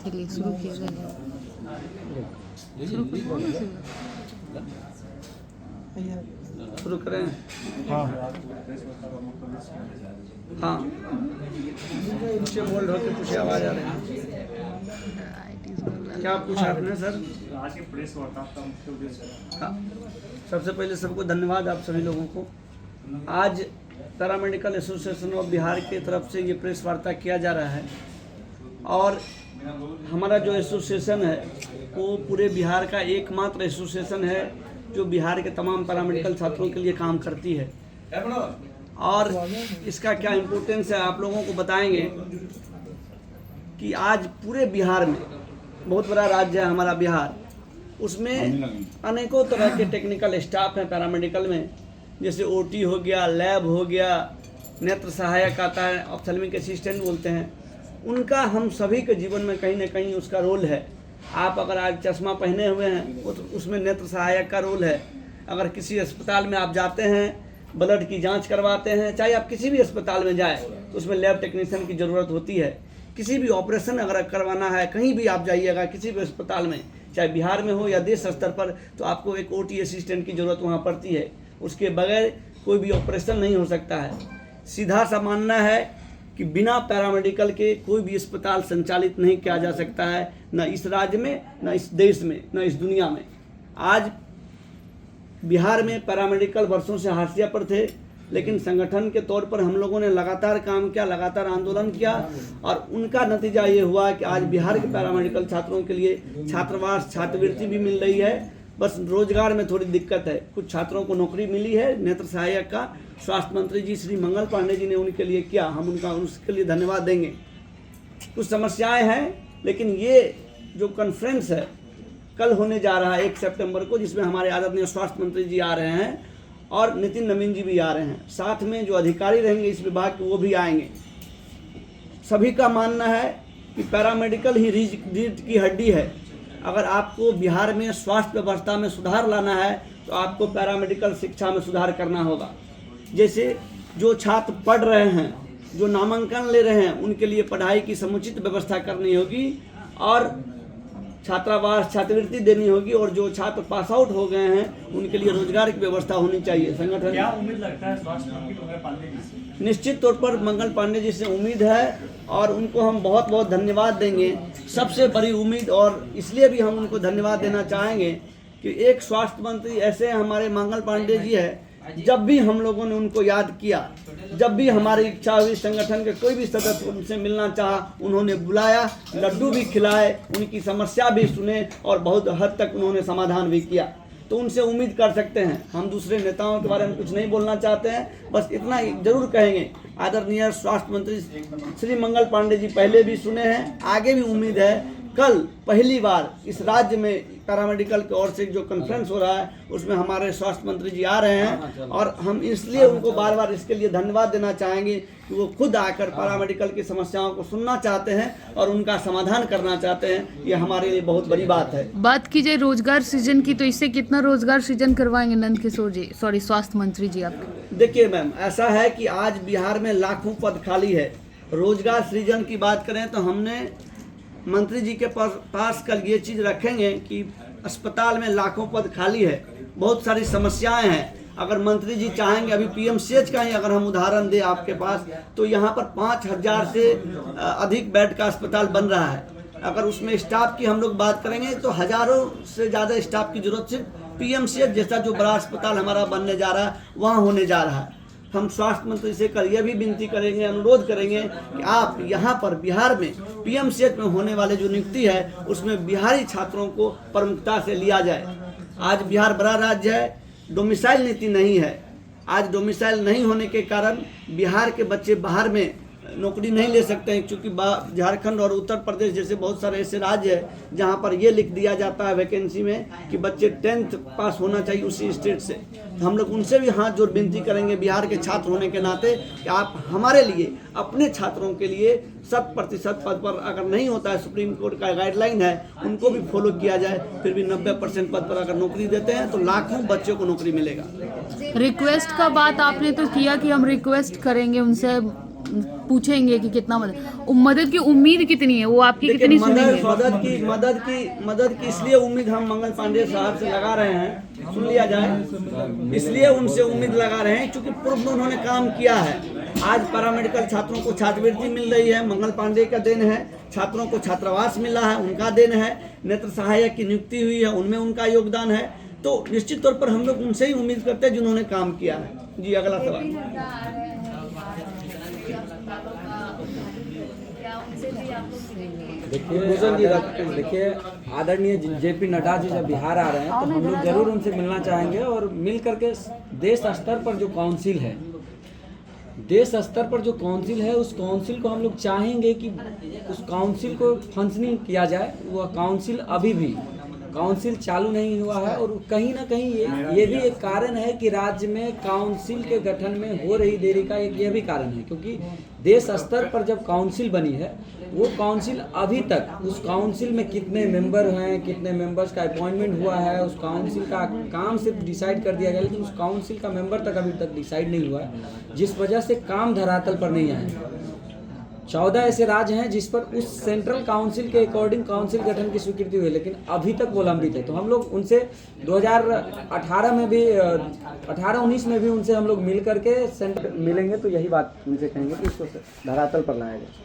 के लिए शुरू किया गया शुरू करें। हाँ हाँ नीचे बोल्ड होकर कुछ आवाज़ आ रही है। क्या पूछा आपने सर? आज की प्रेस वार्ता का मुख्य उद्देश्य। हाँ, सबसे पहले सबको धन्यवाद आप सभी लोगों को। आज पैरामेडिकल एसोसिएशन ऑफ बिहार की तरफ से ये प्रेस वार्ता किया जा रहा है और हमारा जो एसोसिएशन है वो पूरे बिहार का एकमात्र एसोसिएशन है जो बिहार के तमाम पैरामेडिकल छात्रों के लिए काम करती है। और इसका क्या इम्पोर्टेंस है आप लोगों को बताएंगे कि आज पूरे बिहार में, बहुत बड़ा राज्य है हमारा बिहार, उसमें अनेकों तरह के टेक्निकल स्टाफ हैं पैरामेडिकल में, जैसे ओटी हो गया, लैब हो गया, नेत्र सहायक आता है, ऑप्थेल्मिक असिस्टेंट बोलते हैं। उनका हम सभी के जीवन में कहीं ना कहीं उसका रोल है। आप अगर आज चश्मा पहने हुए हैं तो उसमें नेत्र सहायक का रोल है। अगर किसी अस्पताल में आप जाते हैं, ब्लड की जांच करवाते हैं, चाहे आप किसी भी अस्पताल में जाएं तो उसमें लैब टेक्नीशियन की ज़रूरत होती है। किसी भी ऑपरेशन अगर करवाना है, कहीं भी आप जाइएगा किसी भी अस्पताल में, चाहे बिहार में हो या देश स्तर पर, तो आपको एक ओटी असिस्टेंट की ज़रूरत वहाँ पड़ती है। उसके बगैर कोई भी ऑपरेशन नहीं हो सकता है। सीधा सा मानना है कि बिना पैरामेडिकल के कोई भी अस्पताल संचालित नहीं किया जा सकता है, न इस राज्य में, न इस देश में, न इस दुनिया में। आज बिहार में पैरामेडिकल वर्षों से हाशिया पर थे, लेकिन संगठन के तौर पर हम लोगों ने लगातार काम किया, लगातार आंदोलन किया और उनका नतीजा ये हुआ कि आज बिहार के पैरामेडिकल छात्रों के लिए छात्रावास छात्रवृत्ति भी मिल रही है। बस रोजगार में थोड़ी दिक्कत है। कुछ छात्रों को नौकरी मिली है नेत्र सहायक का, स्वास्थ्य मंत्री जी श्री मंगल पांडे जी ने उनके लिए किया, हम उसके लिए धन्यवाद देंगे। कुछ समस्याएं हैं, लेकिन ये जो कॉन्फ्रेंस है कल होने जा रहा है 1 सितंबर को, जिसमें हमारे आदरणीय स्वास्थ्य मंत्री जी आ रहे हैं और नितिन नवीन जी भी आ रहे हैं, साथ में जो अधिकारी रहेंगे इस विभाग के वो भी आएंगे। सभी का मानना है कि पैरामेडिकल ही रीढ़ की हड्डी है। अगर आपको बिहार में स्वास्थ्य व्यवस्था में सुधार लाना है तो आपको पैरामेडिकल शिक्षा में सुधार करना होगा। जैसे जो छात्र पढ़ रहे हैं, जो नामांकन ले रहे हैं, उनके लिए पढ़ाई की समुचित व्यवस्था करनी होगी और छात्रावास छात्रवृत्ति देनी होगी, और जो छात्र पास आउट हो गए हैं उनके लिए रोजगार की व्यवस्था होनी चाहिए। संगठन क्या उम्मीद लगता है स्वास्थ्य मंत्री मंगल पांडे जी से? निश्चित तौर पर मंगल पांडे जी से उम्मीद है और उनको हम बहुत बहुत धन्यवाद देंगे। सबसे बड़ी उम्मीद, और इसलिए भी हम उनको धन्यवाद देना चाहेंगे कि एक स्वास्थ्य मंत्री ऐसे हमारे मंगल पांडे जी है, जब भी हम लोगों ने उनको याद किया, जब भी हमारी इच्छा हुई, संगठन के कोई भी सदस्य उनसे मिलना चाहा, उन्होंने बुलाया, लड्डू भी खिलाए, उनकी समस्या भी सुने और बहुत हद तक उन्होंने समाधान भी किया। तो उनसे उम्मीद कर सकते हैं। हम दूसरे नेताओं के बारे में कुछ नहीं बोलना चाहते हैं, बस इतना ही जरूर कहेंगे, आदरणीय स्वास्थ्य मंत्री श्री मंगल पांडे जी पहले भी सुने हैं, आगे भी उम्मीद है। कल पहली बार इस राज्य में पैरामेडिकल की ओर से जो कॉन्फ्रेंस हो रहा है उसमें हमारे स्वास्थ्य मंत्री जी आ रहे हैं और हम इसलिए उनको बार बार इसके लिए धन्यवाद देना चाहेंगे कि वो खुद आकर पैरामेडिकल की समस्याओं को सुनना चाहते हैं और उनका समाधान करना चाहते हैं। ये हमारे लिए बहुत बड़ी बात है। बात की जाए रोजगार सृजन की, तो इससे कितना रोजगार सृजन करवाएंगे नंद किशोर जी, सॉरी स्वास्थ्य मंत्री जी आप? देखिए मैम, ऐसा है कि आज बिहार में लाखों पद खाली है। रोजगार सृजन की बात करें तो हमने मंत्री जी के पास कल ये चीज़ रखेंगे कि अस्पताल में लाखों पद खाली है, बहुत सारी समस्याएं हैं। अगर मंत्री जी चाहेंगे, अभी पीएमसीएच का ही अगर हम उदाहरण दें आपके पास, तो यहाँ पर 5000 से अधिक बेड का अस्पताल बन रहा है। अगर उसमें स्टाफ की हम लोग बात करेंगे तो हज़ारों से ज़्यादा स्टाफ की जरूरत सिर्फ पीएमसीएच जैसा जो बड़ा अस्पताल हमारा बनने जा रहा है वहाँ होने जा रहा है। हम स्वास्थ्य मंत्री से कल यह भी विनती करेंगे, अनुरोध करेंगे कि आप यहाँ पर बिहार में पीएमसीएच में होने वाले जो नियुक्ति है उसमें बिहारी छात्रों को प्रमुखता से लिया जाए। आज बिहार बड़ा राज्य है, डोमिसाइल नीति नहीं है। आज डोमिसाइल नहीं होने के कारण बिहार के बच्चे बाहर में नौकरी नहीं ले सकते हैं, क्योंकि झारखंड और उत्तर प्रदेश जैसे बहुत सारे ऐसे राज्य हैं जहां पर ये लिख दिया जाता है वैकेंसी में कि बच्चे 10th पास होना चाहिए उसी स्टेट से। तो हम लोग उनसे भी हाथ जोड़ विनती करेंगे बिहार के छात्र होने के नाते कि आप हमारे लिए, अपने छात्रों के लिए 100% पद पर अगर नहीं होता है, सुप्रीम कोर्ट का गाइडलाइन है, उनको भी फॉलो किया जाए, फिर भी 90% पद पर अगर नौकरी देते हैं तो लाखों बच्चों को नौकरी मिलेगा। रिक्वेस्ट का बात आपने तो किया कि हम रिक्वेस्ट करेंगे उनसे, पूछेंगे कि कितना मदद की उम्मीद कितनी है, वो आपकी देखिए, कितनी सुनेंगे? मदद की इसलिए उम्मीद हम मंगल पांडे साहब से लगा रहे हैं, सुन लिया जाए, इसलिए उनसे उम्मीद लगा रहे हैं क्योंकि पूर्व में उन्होंने काम किया है। आज पैरामेडिकल छात्रों को छात्रवृत्ति मिल रही है, मंगल पांडे का देन है। छात्रों को छात्रावास मिला है, उनका देन है। नेत्र सहायक की नियुक्ति हुई है, उनमें उनका योगदान है। तो निश्चित तौर पर हम लोग उनसे ही उम्मीद करते हैं जिन्होंने काम किया है। जी, अगला सवाल। देखिए आदरणीय जेपी नड्डा जी जब बिहार आ रहे हैं तो हम लोग जरूर उनसे मिलना चाहेंगे और मिल करके देश स्तर पर जो काउंसिल है, देश स्तर पर जो काउंसिल है, उस काउंसिल को हम लोग चाहेंगे कि उस काउंसिल को फंक्शनिंग किया जाए। वह काउंसिल अभी भी काउंसिल चालू नहीं हुआ है और कहीं ना कहीं ये भी एक कारण है कि राज्य में काउंसिल के गठन में हो रही देरी का एक यह भी कारण है, क्योंकि देश स्तर पर जब काउंसिल बनी है वो काउंसिल अभी तक, उस काउंसिल में कितने मेंबर हैं, कितने मेंबर्स का अपॉइंटमेंट हुआ है, उस काउंसिल का काम सिर्फ डिसाइड कर दिया गया, लेकिन उस काउंसिल का मेंबर तक अभी तक डिसाइड नहीं हुआ है, जिस वजह से काम धरातल पर नहीं आए। 14 ऐसे राज्य हैं जिस पर उस सेंट्रल काउंसिल के अकॉर्डिंग काउंसिल गठन की स्वीकृति हुई, लेकिन अभी तक वो लंबित है। तो हम लोग उनसे 2018 में भी 18-19 में भी उनसे हम लोग मिल करके सेंटर मिलेंगे, तो यही बात उनसे कहेंगे कि इसको धरातल पर लाया जाए।